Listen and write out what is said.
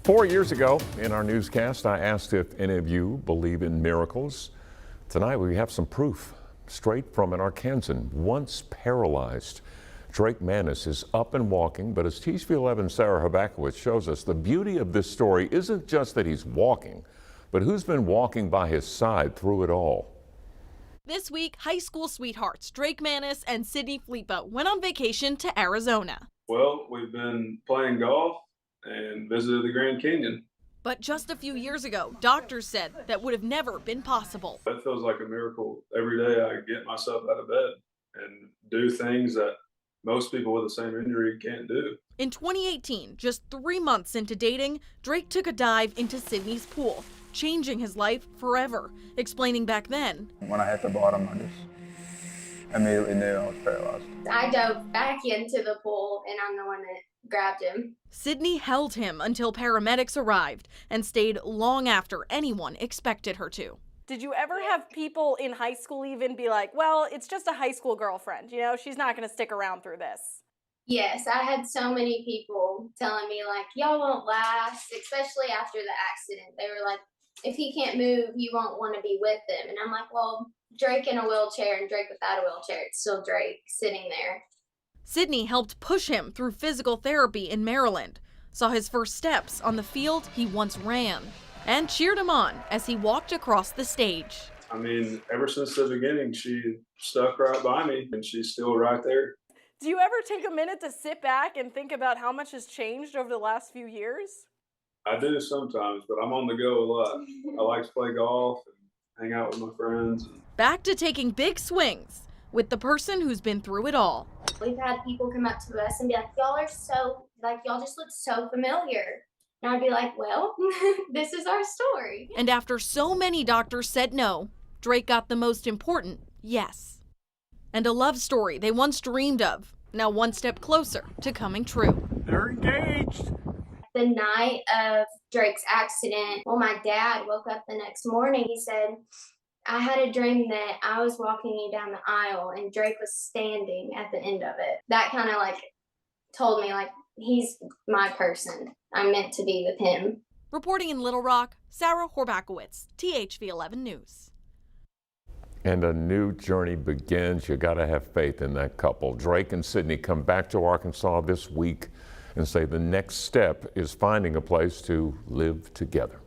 4 years ago in our newscast, I asked if any of you believe in miracles. Tonight we have some proof straight from an Arkansan once paralyzed. Drake Manis is up and walking, but as TV 11's Sarah Habakowitz shows us, the beauty of this story isn't just that he's walking, but who's been walking by his side through it all. This week, high school sweethearts Drake Manis and Sydney Flipa went on vacation to Arizona. Well, we've been playing golf and visited the Grand Canyon. But just a few years ago, doctors said that would have never been possible. That feels like a miracle. Every day I get myself out of bed and do things that most people with the same injury can't do. In 2018, just 3 months into dating, Drake took a dive into Sydney's pool, changing his life forever, explaining back then. When I hit the bottom, I just immediately knew I was paralyzed. I dove back into the pool, and I'm the one that grabbed him. Sydney held him until paramedics arrived and stayed long after anyone expected her to. Did you ever have people in high school even be like, well, it's just a high school girlfriend, you know, she's not going to stick around through this? Yes, I had so many people telling me, like, y'all won't last, especially after the accident. They were like, if he can't move, you won't want to be with him. And I'm like, well, Drake in a wheelchair and Drake without a wheelchair, it's still Drake sitting there. Sydney helped push him through physical therapy in Maryland, saw his first steps on the field he once ran, and cheered him on as he walked across the stage. I mean, ever since the beginning, she stuck right by me, and she's still right there. Do you ever take a minute to sit back and think about how much has changed over the last few years? I do sometimes, but I'm on the go a lot. I like to play golf and hang out with my friends. Back to taking big swings with the person who's been through it all. We've had people come up to us and be like, y'all are so, like, y'all just look so familiar. And I'd be like, well, this is our story. And after so many doctors said no, Drake got the most important yes. And a love story they once dreamed of, now one step closer to coming true. They're engaged. The night of Drake's accident, well, my dad woke up the next morning. He said, I had a dream that I was walking you down the aisle and Drake was standing at the end of it. That kind of like told me, like, he's my person. I'm meant to be with him. Reporting in Little Rock, Sarah Habakowitz, THV 11 News. And a new journey begins. You got to have faith in that couple. Drake and Sydney come back to Arkansas this week and say the next step is finding a place to live together.